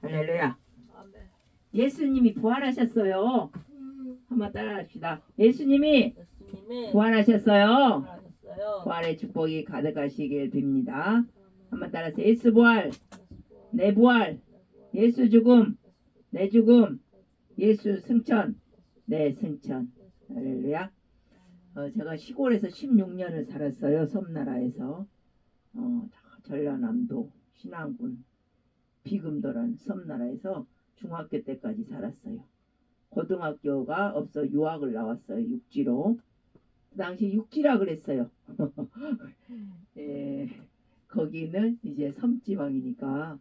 할렐루야. 아멘. 예수님이 부활하셨어요. 한번 따라합시다. 예수님이 예수님이 부활하셨어요. 부활하셨어요. 부활의 축복이 가득하시길 빕니다. 한번 따라서 예수 부활, 내 부활, 예수 죽음, 내 죽음, 예수 승천, 내 승천. 할렐루야. 제가 시골에서 16년을 살았어요. 섬나라에서. 전라남도 신안군 비금도라는 섬나라에서 중학교 때까지 살았어요. 고등학교가 없어 유학을 나왔어요. 육지로. 그 당시 육지라 그랬어요. 예, 거기는 이제 섬지방이니까.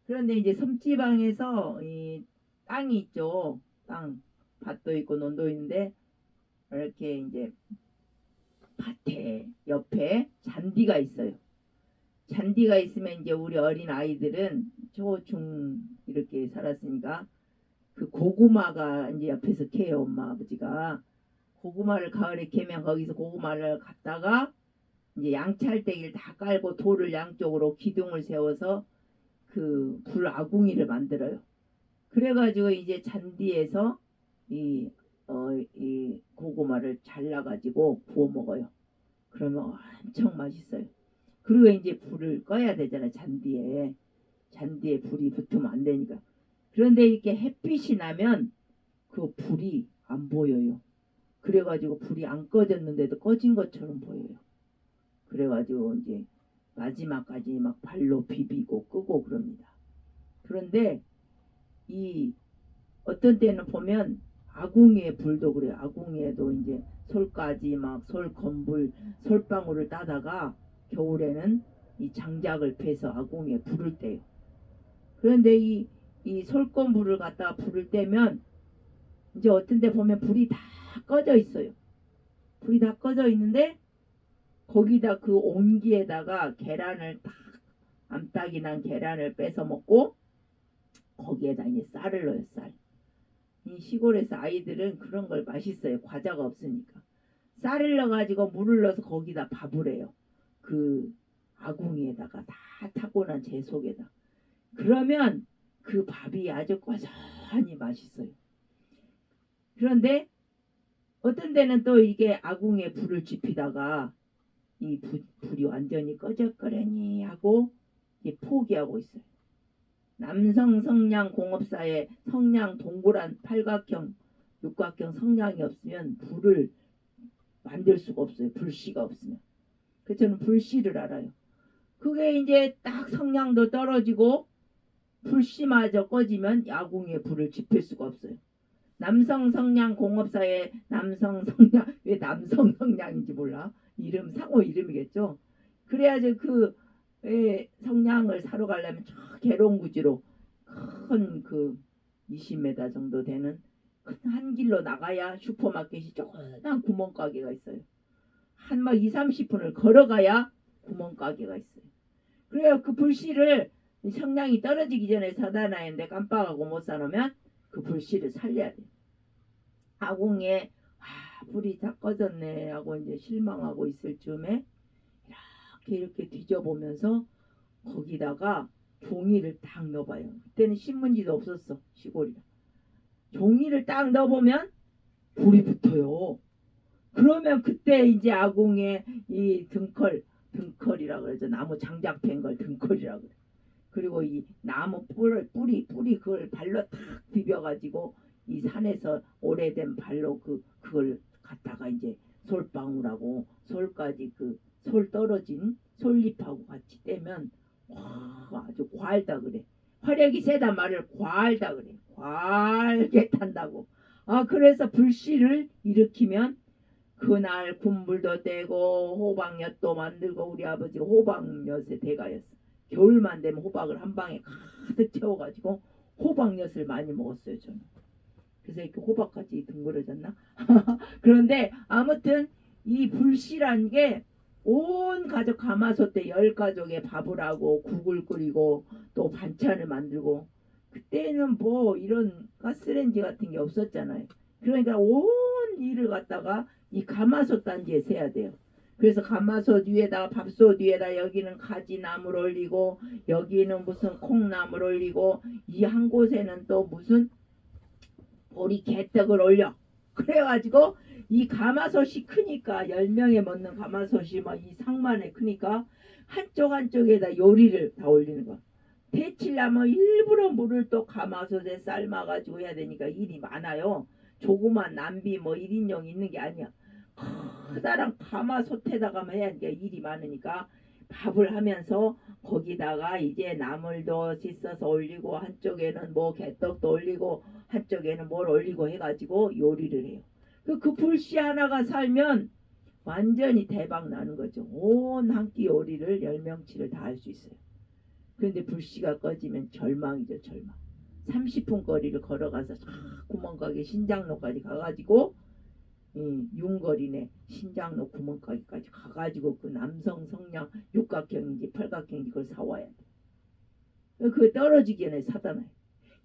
그런데 이제 섬지방에서 이 땅이 있죠. 땅, 밭도 있고 논도 있는데 이렇게 이제 밭에 옆에 잔디가 있어요. 잔디가 있으면 이제 우리 어린 아이들은 초중 이렇게 살았으니까 그 고구마가 이제 옆에서 캐요. 엄마 아버지가 고구마를 가을에 캐면 거기서 고구마를 갖다가 이제 양찰대기를 다 깔고 돌을 양쪽으로 기둥을 세워서 그 불아궁이를 만들어요. 그래가지고 이제 잔디에서 이 고구마를 잘라가지고 구워 먹어요. 그러면 엄청 맛있어요. 그리고 이제 불을 꺼야 되잖아. 잔디에 불이 붙으면 안 되니까. 그런데 이렇게 햇빛이 나면 그 불이 안 보여요. 그래가지고 불이 안 꺼졌는데도 꺼진 것처럼 보여요. 그래가지고 이제 마지막까지 막 발로 비비고 끄고 그럽니다. 그런데 이 어떤 때는 보면 아궁이의 불도 그래요. 아궁이에도 이제 솔까지 막 솔건불 솔방울을 따다가 겨울에는 이 장작을 패서 아궁이에 불을 떼요. 그런데 이 솔건불을 갖다가 불을 떼면 이제 어떤 데 보면 불이 다 꺼져 있어요. 불이 다 꺼져 있는데 거기다 그 온기에다가 계란을 딱 암탉이 난 계란을 뺏어 먹고 거기에다 이제 쌀을 넣어요. 쌀. 이 시골에서 아이들은 그런 걸 맛있어요. 과자가 없으니까. 쌀을 넣어가지고 물을 넣어서 거기다 밥을 해요. 그 아궁이에다가 다 타고난 재 속에다. 그러면 그 밥이 아주 고소하니 맛있어요. 그런데 어떤 데는 또 이게 아궁이에 불을 지피다가 이 불이 완전히 꺼졌거려니 하고 포기하고 있어요. 남성 성냥 공업사에 성냥 동그란 팔각형 육각형 성냥이 없으면 불을 만들 수가 없어요. 불씨가 없으면. 그래서 저는 불씨를 알아요. 그게 이제 딱 성냥도 떨어지고 불씨마저 꺼지면 야궁에 불을 지필 수가 없어요. 남성 성냥 공업사에 남성 성냥 왜 남성 성냥인지 몰라. 이름 상호 이름이겠죠. 그래야지 그 성냥을 사러 가려면 저 계룡구지로 큰 그 20m 정도 되는 큰 한 길로 나가야 슈퍼마켓이 조그만 구멍가게가 있어요. 한 막 2, 30분을 걸어가야 구멍가게가 있어요. 그래요. 그 불씨를 성냥이 떨어지기 전에 사다 놔야하는데 깜빡하고 못 사놓으면 그 불씨를 살려야 돼. 아궁에 불이 다 꺼졌네 하고 이제 실망하고 있을 즈음에 이렇게 뒤져보면서 거기다가 종이를 딱 넣어봐요. 그때는 신문지도 없었어. 시골이라. 종이를 딱 넣어보면 불이 붙어요. 그러면 그때 이제 아궁에 이 등컬이라 그러죠. 나무 장작 팬 걸 등컬이라 그래. 그리고 이 나무 뿌리 그걸 발로 탁 비벼가지고 이 산에서 오래된 발로 그걸 갖다가 이제 솔방울하고 솔까지 그 솔 떨어진 솔잎하고 같이 떼면 와 아주 과알다 그래. 화력이 세다 말을 과알다 그래. 과알게 탄다고. 그래서 불씨를 일으키면 그날 군불도 떼고 호박엿도 만들고 우리 아버지가 호박엿의 대가였어. 겨울만 되면 호박을 한 방에 가득 채워가지고 호박엿을 많이 먹었어요 저는. 그래서 이렇게 호박같이 둥그러졌나? 그런데 아무튼 이 불씨란 게 온 가족 가마솥 때 10가족의 밥을 하고 국을 끓이고 또 반찬을 만들고 그때는 뭐 이런 가스레인지 같은 게 없었잖아요. 그러니까 온 일을 갖다가 이 가마솥 단지에 세야 돼요. 그래서 가마솥 위에다 밥솥 위에다 여기는 가지나무를 올리고 여기는 무슨 콩나무를 올리고 이 한 곳에는 또 무슨 보리 개떡을 올려. 그래가지고 이 가마솥이 크니까 10명에 먹는 가마솥이 막 이 상만에 크니까 한쪽에다 요리를 다 올리는 거야. 데치려면 일부러 물을 또 가마솥에 삶아가지고 해야 되니까 일이 많아요. 조그만 남비 뭐 1인용 있는 게 아니야. 커다란 가마솥에다가만 해야 하니까 일이 많으니까 밥을 하면서 거기다가 이제 나물도 씻어서 올리고 한쪽에는 뭐 개떡도 올리고 한쪽에는 뭘 올리고 해가지고 요리를 해요. 그 불씨 하나가 살면 완전히 대박 나는 거죠. 온 한 끼 요리를 10명치를 다 할 수 있어요. 그런데 불씨가 꺼지면 절망이죠, 절망. 30분 거리를 걸어가서 구멍가게 신장로까지 가가지고 윤거리네 신장로 구멍가게까지 가가지고 그 남성 성냥 육각형인지 팔각형인지 그걸 사와야 돼. 그 떨어지기 전에 사다 놔요.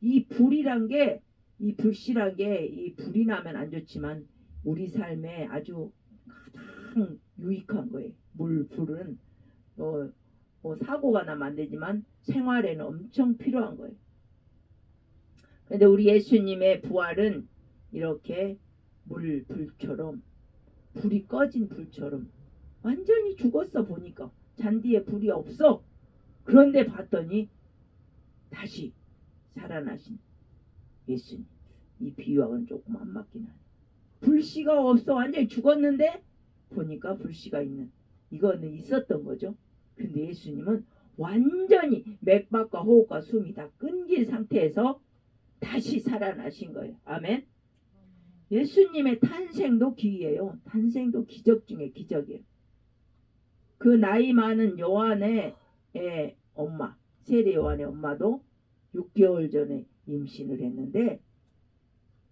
이 불이란 게, 이 불씨란 게, 이 불이 나면 안 좋지만 우리 삶에 아주 가장 유익한 거예요. 불은 뭐 사고가 나면 안 되지만 생활에는 엄청 필요한 거예요. 근데 우리 예수님의 부활은 이렇게 불처럼, 불이 꺼진 불처럼 완전히 죽었어. 보니까 잔디에 불이 없어. 그런데 봤더니 다시 살아나신 예수님. 이 비유하고는 조금 안 맞긴 하네. 불씨가 없어. 완전히 죽었는데 보니까 불씨가 있는, 이거는 있었던 거죠. 근데 예수님은 완전히 맥박과 호흡과 숨이 다 끊긴 상태에서 다시 살아나신 거예요. 아멘. 예수님의 탄생도 기이에요. 탄생도 기적 중에 기적이에요. 그 나이 많은 요한의 엄마, 세례 요한의 엄마도 6개월 전에 임신을 했는데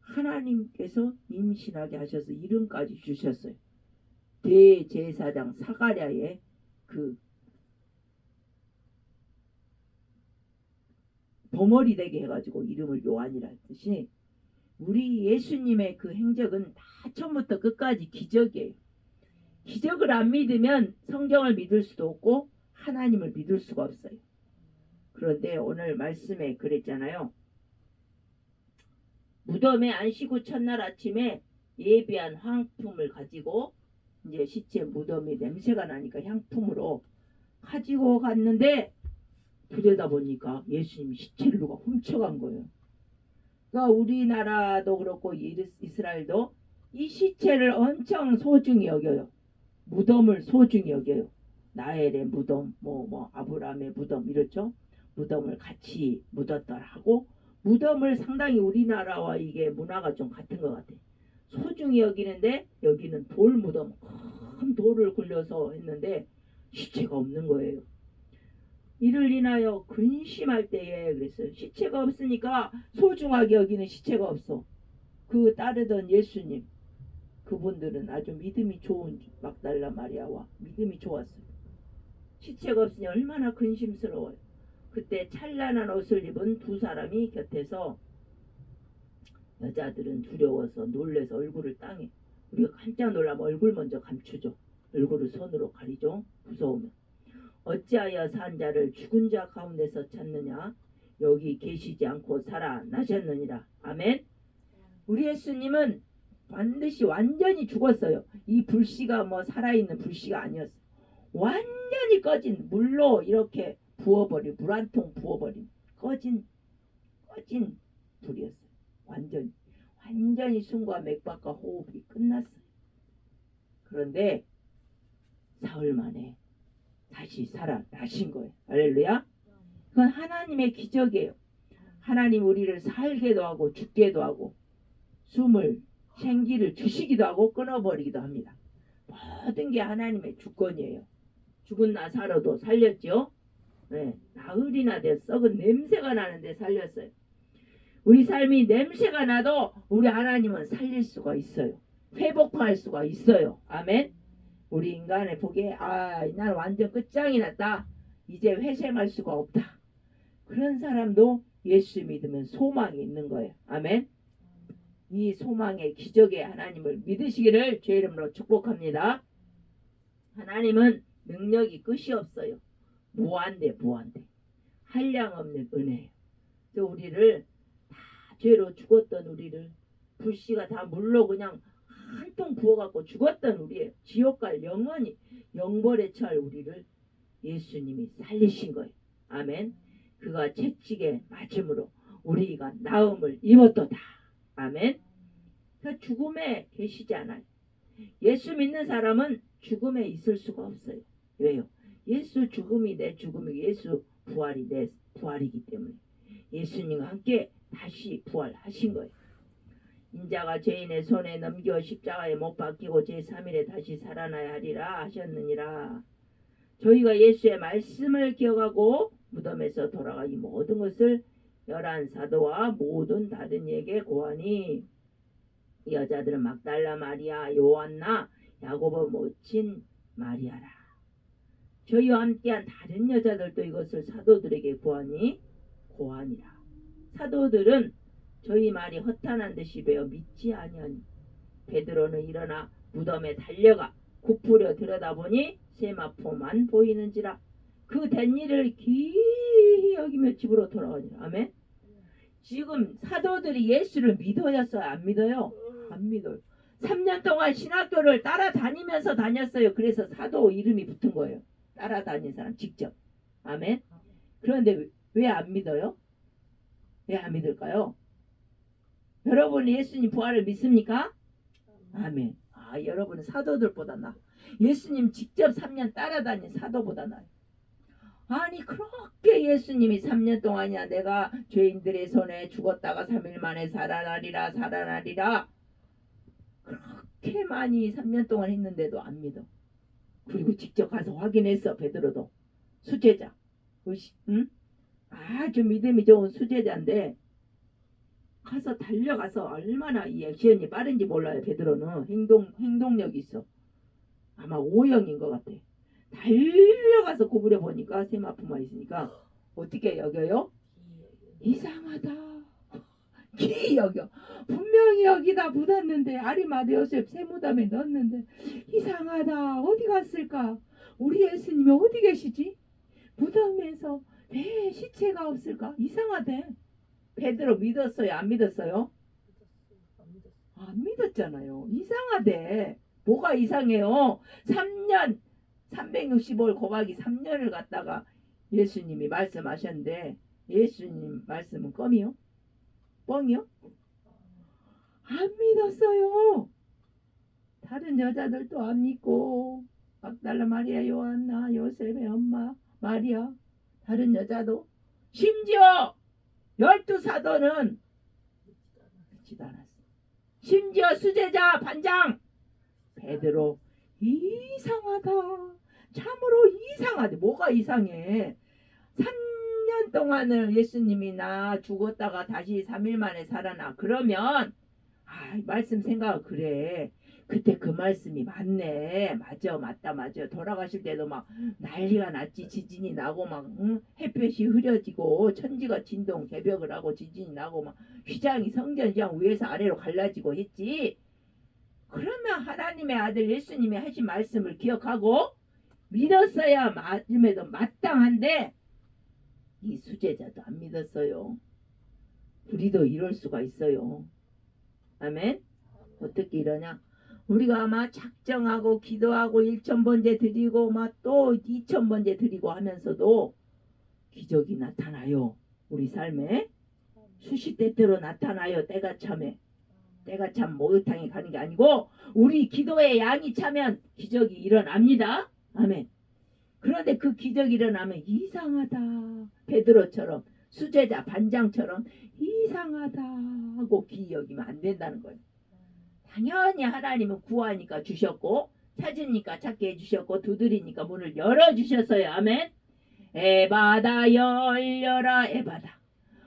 하나님께서 임신하게 하셔서 이름까지 주셨어요. 대제사장 사가랴의 그 덩어리 되게 해가지고 이름을 요한이라는 뜻이, 우리 예수님의 그 행적은 다 처음부터 끝까지 기적이에요. 기적을 안 믿으면 성경을 믿을 수도 없고 하나님을 믿을 수가 없어요. 그런데 오늘 말씀에 그랬잖아요. 무덤에 안식후 첫날 아침에 예비한 향품을 가지고 이제 시체 무덤이 냄새가 나니까 향품으로 가지고 갔는데 들여다보니까 예수님 시체를 누가 훔쳐간 거예요. 그러니까 우리나라도 그렇고 이스라엘도 이 시체를 엄청 소중히 여겨요. 무덤을 소중히 여겨요. 나엘의 무덤, 뭐 아브라함의 무덤 이렇죠. 무덤을 같이 묻었더라고. 무덤을 상당히 우리나라와 이게 문화가 좀 같은 것 같아. 소중히 여기는데 여기는 돌 무덤, 큰 돌을 굴려서 했는데 시체가 없는 거예요. 이를 인하여 근심할 때에 그랬어요. 시체가 없으니까 소중하게 여기는 시체가 없어. 그 따르던 예수님, 그분들은 아주 믿음이 좋은 막달라 마리아와 믿음이 좋았어요. 시체가 없으니 얼마나 근심스러워요. 그때 찬란한 옷을 입은 두 사람이 곁에서, 여자들은 두려워서 놀래서 얼굴을 땅에, 우리가 깜짝 놀라면 얼굴 먼저 감추죠. 얼굴을 손으로 가리죠. 무서우면. 어찌하여 산 자를 죽은 자 가운데서 찾느냐? 여기 계시지 않고 살아나셨느니라. 아멘. 우리 예수님은 반드시 완전히 죽었어요. 이 불씨가 뭐 살아있는 불씨가 아니었어요. 완전히 꺼진 물로 이렇게 부어버린, 물 한 통 부어버린 꺼진 불이었어요. 완전히 숨과 맥박과 호흡이 끝났어요. 그런데 사흘 만에 다시 살아나신 거예요. 할렐루야. 그건 하나님의 기적이에요. 하나님 우리를 살게도 하고 죽게도 하고 숨을 생기를 주시기도 하고 끊어버리기도 합니다. 모든 게 하나님의 주권이에요. 죽은 나사로도 살렸죠. 네, 나흘이나 돼 썩은 냄새가 나는데 살렸어요. 우리 삶이 냄새가 나도 우리 하나님은 살릴 수가 있어요. 회복할 수가 있어요. 아멘. 우리 인간의 보기에 난 완전 끝장이 났다. 이제 회생할 수가 없다. 그런 사람도 예수 믿으면 소망이 있는 거예요. 아멘. 이 소망의 기적의 하나님을 믿으시기를 주의 이름으로 축복합니다. 하나님은 능력이 끝이 없어요. 무한대 무한대. 한량없는 은혜예요. 그래서 우리를 다 죄로 죽었던 우리를 불씨가 다 물로 그냥 한 통 부어갖고 죽었던 우리의 지옥 갈 영원히 영벌에 처할 우리를 예수님이 살리신 거예요. 아멘. 그가 채찍에 맞음으로 우리가 나음을 입었도다. 아멘. 그 죽음에 계시지 않아요. 예수 믿는 사람은 죽음에 있을 수가 없어요. 왜요? 예수 죽음이 내 죽음이고 예수 부활이 내 부활이기 때문에 예수님과 함께 다시 부활하신 거예요. 인자가 죄인의 손에 넘겨 십자가에 못 박히고 제3일에 다시 살아나야 하리라 하셨느니라. 저희가 예수의 말씀을 기억하고 무덤에서 돌아가 이 모든 것을 열한 사도와 모든 다른 이에게 고하니 이 여자들은 막달라 마리아, 요한나, 야고보 모친 마리아라. 저희와 함께한 다른 여자들도 이것을 사도들에게 고하니라. 사도들은 저희 말이 허탄한 듯이 배어 믿지 아니하니 베드로는 일어나 무덤에 달려가 굽으려 들여다보니 세마포만 보이는지라. 그 된 일을 기이 여기며 집으로 돌아가니라. 아멘. 지금 사도들이 예수를 믿어였어요? 안 믿어요? 안 믿어요. 3년 동안 신학교를 따라다니면서 다녔어요. 그래서 사도 이름이 붙은 거예요. 따라다닌 사람 직접. 아멘. 그런데 왜 안 믿어요? 왜 안 믿을까요? 여러분 예수님 부활을 믿습니까? 아멘. 여러분은 사도들보다 나. 예수님 직접 3년 따라다닌 사도보다 나요. 아니 그렇게 예수님이 3년 동안이야 내가 죄인들의 손에 죽었다가 3일 만에 살아나리라 그렇게 많이 3년 동안 했는데도 안 믿어. 그리고 직접 가서 확인했어. 베드로도 수제자 응? 아주 믿음이 좋은 수제자인데 가서 달려가서 얼마나 이 액션이 빠른지 몰라요. 베드로는 행동력이 있어. 아마 O형인 것 같아. 달려가서 구부려 보니까 세마포만 있으니까 어떻게 여겨요? 이상하다. 기 여겨. 분명히 여기다 묻었는데 아리마대 요셉 세무담에 넣었는데 이상하다. 어디 갔을까? 우리 예수님이 어디 계시지? 무덤에서 왜 시체가 없을까? 이상하대. 베드로 믿었어요? 안 믿었어요? 안 믿었잖아요. 이상하대. 뭐가 이상해요? 3년 365일 곱하기 3년을 갖다가 예수님이 말씀하셨는데 예수님 말씀은 껌이요? 뻥이요? 안 믿었어요. 다른 여자들도 안 믿고 막달라 마리아, 요한나, 요셉의 엄마 마리아 다른 여자도 심지어 12사도는 믿지도 않았어. 심지어 수제자 반장 베드로 이상하다. 참으로 이상하대. 뭐가 이상해? 3년 동안을 예수님이 나 죽었다가 다시 3일 만에 살아나. 그러면 말씀 생각을 그래. 그때 그 말씀이 맞네. 맞아. 돌아가실 때도 막 난리가 났지. 지진이 나고 막 햇볕이 흐려지고 천지가 진동 개벽을 하고 지진이 나고 막 휘장이 성전장 위에서 아래로 갈라지고 했지. 그러면 하나님의 아들 예수님이 하신 말씀을 기억하고 믿었어야 맞음에도 마땅한데 이 수제자도 안 믿었어요. 우리도 이럴 수가 있어요. 아멘. 어떻게 이러냐? 우리가 아마 작정하고 기도하고 1,000번째 드리고 막 또 2,000번째 드리고 하면서도 기적이 나타나요. 우리 삶에 수시때때로 나타나요. 때가 참에. 때가 참 목욕탕에 가는 게 아니고 우리 기도의 양이 차면 기적이 일어납니다. 아멘. 그런데 그 기적이 일어나면 이상하다. 베드로처럼 수제자 반장처럼 이상하다 하고 기여기면 안 된다는 거예요. 당연히 하나님은 구하니까 주셨고 찾으니까 찾게 해주셨고 두드리니까 문을 열어주셨어요. 아멘. 에바다 열려라 에바다.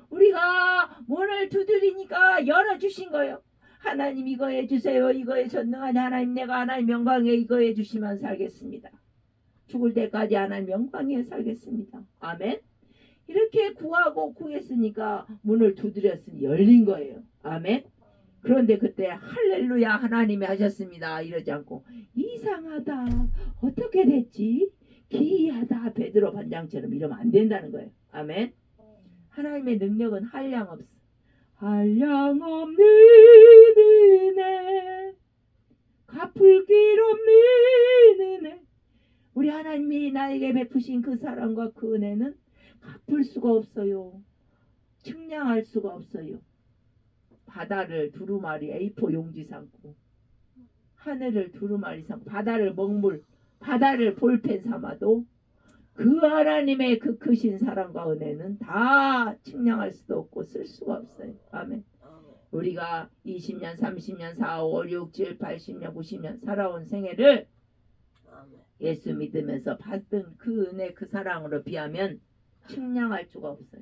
우리가 문을 두드리니까 열어주신 거예요. 하나님 이거 해주세요. 이거에 전능한 하나님 내가 하나님 영광에 이거 해주시면 살겠습니다. 죽을 때까지 하나님 영광에 살겠습니다. 아멘. 이렇게 구하고 구했으니까 문을 두드렸으니 열린 거예요. 아멘. 그런데 그때 할렐루야 하나님이 하셨습니다 이러지 않고 이상하다 어떻게 됐지 기이하다 베드로 반장처럼 이러면 안 된다는 거예요. 아멘. 하나님의 능력은 한량없어. 한량없는 은혜 갚을 길 없는 은혜 우리 하나님이 나에게 베푸신 그 사랑과 그 은혜는 갚을 수가 없어요. 측량할 수가 없어요. 바다를 두루마리 A4 용지 삼고 하늘을 두루마리 삼고 바다를 먹물 바다를 볼펜 삼아도 그 하나님의 그 크신 사랑과 은혜는 다 측량할 수도 없고 쓸 수가 없어요. 아멘. 우리가 20년 30년 4, 5, 6, 7, 80년 90년 살아온 생애를 예수 믿으면서 받은 그 은혜 그 사랑으로 비하면 측량할 수가 없어요.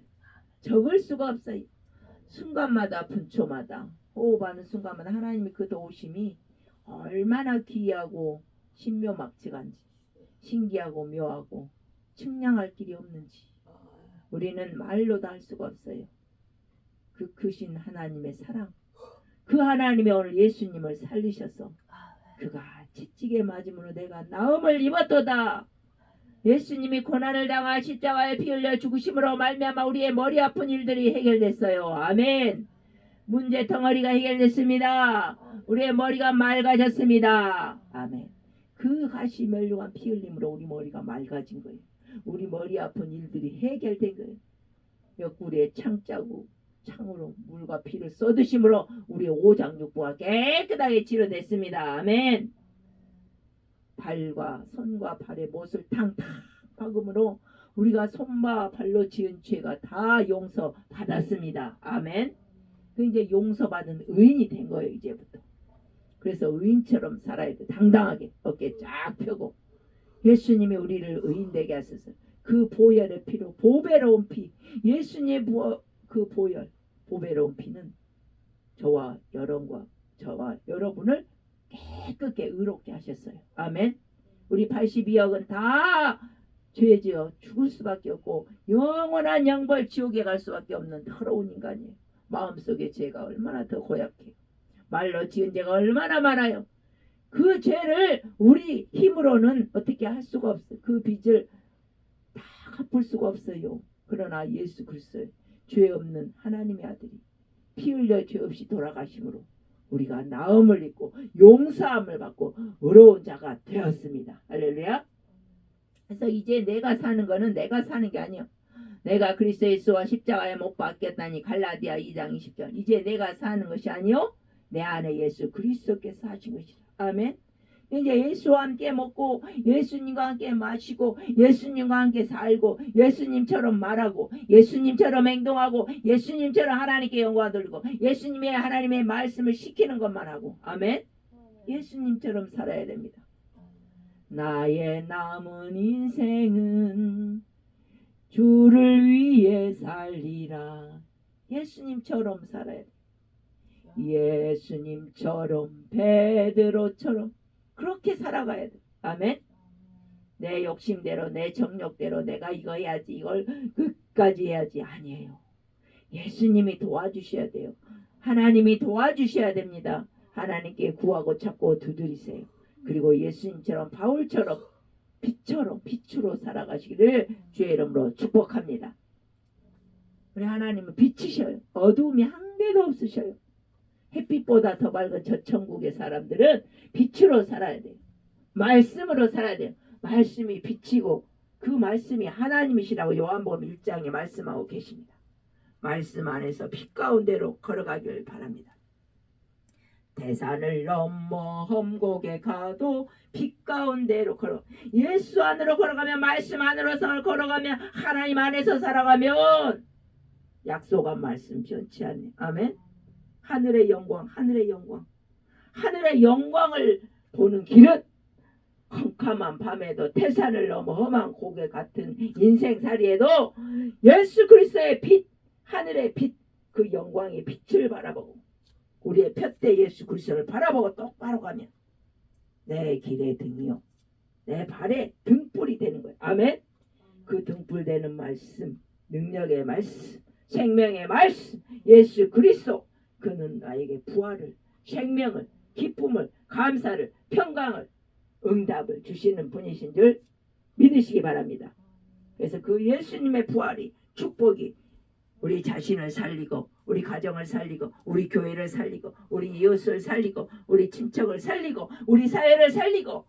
적을 수가 없어요. 순간마다 분초마다 호흡하는 순간마다 하나님의 그 도우심이 얼마나 귀하고 신묘막측한지 신기하고 묘하고 측량할 길이 없는지 우리는 말로도 할 수가 없어요. 그 크신 하나님의 사랑 그 하나님이 오늘 예수님을 살리셔서 그가 채찍에 맞음으로 내가 나음을 입었도다. 예수님이 고난을 당하 십자가에 피 흘려 죽으심으로 말미암아 우리의 머리 아픈 일들이 해결됐어요. 아멘. 문제 덩어리가 해결됐습니다. 우리의 머리가 맑아졌습니다. 아멘. 그 가시 멸류관 피 흘림으로 우리 머리가 맑아진 거예요. 우리 머리 아픈 일들이 해결된 거예요. 옆구리에 창자국 창으로 물과 피를 쏟으심으로 우리의 오장육부가 깨끗하게 치료됐습니다. 아멘. 발과 손과 발의 못을 탕탕 박음으로 우리가 손과 발로 지은 죄가 다 용서받았습니다. 아멘. 그 이제 용서받은 의인이 된 거예요. 이제부터. 그래서 의인처럼 살아야 돼. 당당하게 어깨 쫙 펴고 예수님이 우리를 의인되게 하셔서 그 보혈의 피로 보배로운 피 예수님의 그 보혈 보배로운 피는 저와 여러분을 깨끗게 의롭게 하셨어요. 아멘. 우리 82억은 다 죄지어 죽을 수밖에 없고 영원한 영벌 지옥에 갈 수밖에 없는 더러운 인간이에요. 마음속에 죄가 얼마나 더 고약해요. 말로 지은 죄가 얼마나 많아요. 그 죄를 우리 힘으로는 어떻게 할 수가 없어요. 그 빚을 다 갚을 수가 없어요. 그러나 예수 그리스도 죄 없는 하나님의 아들이 피 흘려 죄 없이 돌아가심으로 우리가 나음을 입고 용서함을 받고 의로운 자가 되었습니다. 할렐루야. 그래서 이제 내가 사는 거는 내가 사는 게 아니에요. 내가 그리스도 예수와 십자가에 못 박혔다니 갈라디아 2장 20절. 이제 내가 사는 것이 아니요 내 안에 예수 그리스도께서 하신 것이라. 아멘. 이제 예수와 함께 먹고 예수님과 함께 마시고 예수님과 함께 살고 예수님처럼 말하고 예수님처럼 행동하고 예수님처럼 하나님께 영광 돌리고 예수님의 하나님의 말씀을 시키는 것만 하고 아멘. 예수님처럼 살아야 됩니다. 나의 남은 인생은 주를 위해 살리라. 예수님처럼 살아야 돼. 예수님처럼 베드로처럼 그렇게 살아가야 돼. 아멘. 내 욕심대로 내 정욕대로 내가 이거 해야지 이걸 끝까지 해야지 아니에요. 예수님이 도와주셔야 돼요. 하나님이 도와주셔야 됩니다. 하나님께 구하고 찾고 두드리세요. 그리고 예수님처럼 바울처럼 빛으로 살아가시기를 주의 이름으로 축복합니다. 우리 하나님은 빛이셔요. 어두움이 한 개도 없으셔요. 햇빛보다 더 밝은 저 천국의 사람들은 빛으로 살아야 돼요. 말씀으로 살아야 돼요. 말씀이 빛이고 그 말씀이 하나님이시라고 요한복음 1장에 말씀하고 계십니다. 말씀 안에서 빛 가운데로 걸어가길 바랍니다. 대산을 넘어 험곡에 가도 빛 가운데로 걸어 예수 안으로 걸어가면 말씀 안으로 걸어가면 하나님 안에서 살아가면 약속한 말씀 변치 않네. 아멘. 하늘의 영광 하늘의 영광을 보는 길은 캄캄한 밤에도 태산을 넘어 험한 고개 같은 인생살이에도 예수 그리스도의 빛 하늘의 빛 그 영광의 빛을 바라보고 우리의 푯대 예수 그리스도를 바라보고 똑바로 가면 내 길의 등이요 내 발의 등불이 되는 거예요. 아멘. 그 등불 되는 말씀 능력의 말씀 생명의 말씀 예수 그리스도 그는 나에게 부활을, 생명을, 기쁨을, 감사를, 평강을, 응답을 주시는 분이신 줄 믿으시기 바랍니다. 그래서 그 예수님의 부활이, 축복이 우리 자신을 살리고 우리 가정을 살리고 우리 교회를 살리고 우리 이웃을 살리고 우리 친척을 살리고 우리 사회를 살리고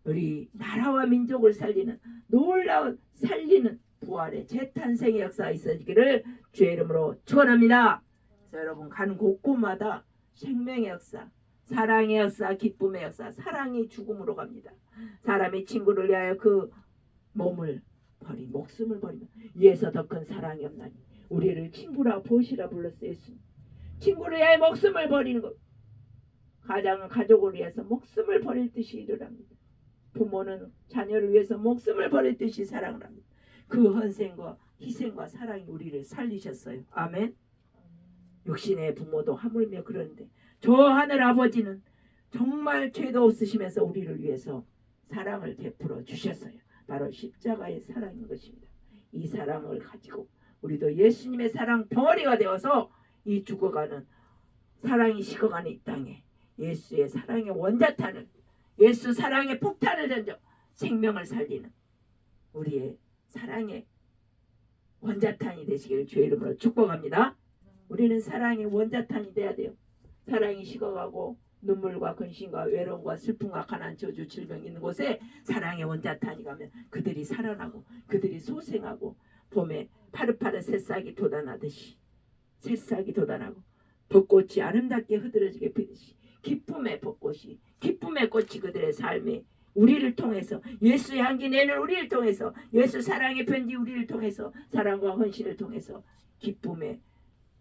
우리 나라와 민족을 살리는 놀라운 살리는 부활의 재탄생의 역사가 있어지기를 주의 이름으로 축원합니다. 그래서 여러분 가는 곳곳마다 생명의 역사, 사랑의 역사, 기쁨의 역사, 사랑이 죽음으로 갑니다. 사람이 친구를 위하여 그 몸을 버리 목숨을 버리면 이에서 더 큰 사랑이 없나니. 우리를 친구라 보시라 불렀어요. 예수님. 친구를 위하여 목숨을 버리는 것. 가장은 가족을 위해서 목숨을 버릴 듯이 일을 합니다. 부모는 자녀를 위해서 목숨을 버릴 듯이 사랑을 합니다. 그 헌생과 희생과 사랑이 우리를 살리셨어요. 아멘. 육신의 부모도 하물며 그런데 저 하늘 아버지는 정말 죄도 없으시면서 우리를 위해서 사랑을 베풀어 주셨어요. 바로 십자가의 사랑인 것입니다. 이 사랑을 가지고 우리도 예수님의 사랑 덩어리가 되어서 이 죽어가는 사랑이 식어가는 이 땅에 예수의 사랑의 원자탄을, 예수 사랑의 폭탄을 던져 생명을 살리는 우리의 사랑의 원자탄이 되시길 주의 이름으로 축복합니다. 우리는 사랑의 원자탄이 돼야 돼요. 사랑이 식어가고 눈물과 근심과 외로움과 슬픔과 가난, 저주, 질병 있는 곳에 사랑의 원자탄이 가면 그들이 살아나고 그들이 소생하고 봄에 파릇파릇 새싹이 돋아나듯이 새싹이 돋아나고 벚꽃이 아름답게 흐드러지게 피듯이 기쁨의 벚꽃이, 기쁨의 꽃이 그들의 삶에 우리를 통해서, 예수의 향기 내는 우리를 통해서, 예수 사랑의 편지 우리를 통해서, 사랑과 헌신을 통해서 기쁨의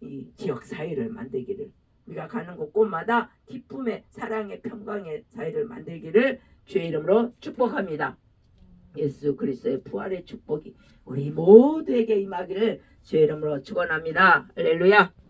이 지역 사회를 만들기를, 우리가 가는 곳곳마다 기쁨의, 사랑의, 평강의 사회를 만들기를 주의 이름으로 축복합니다. 예수 그리스도의 부활의 축복이 우리 모두에게 임하기를 주의 이름으로 축원합니다. 할렐루야.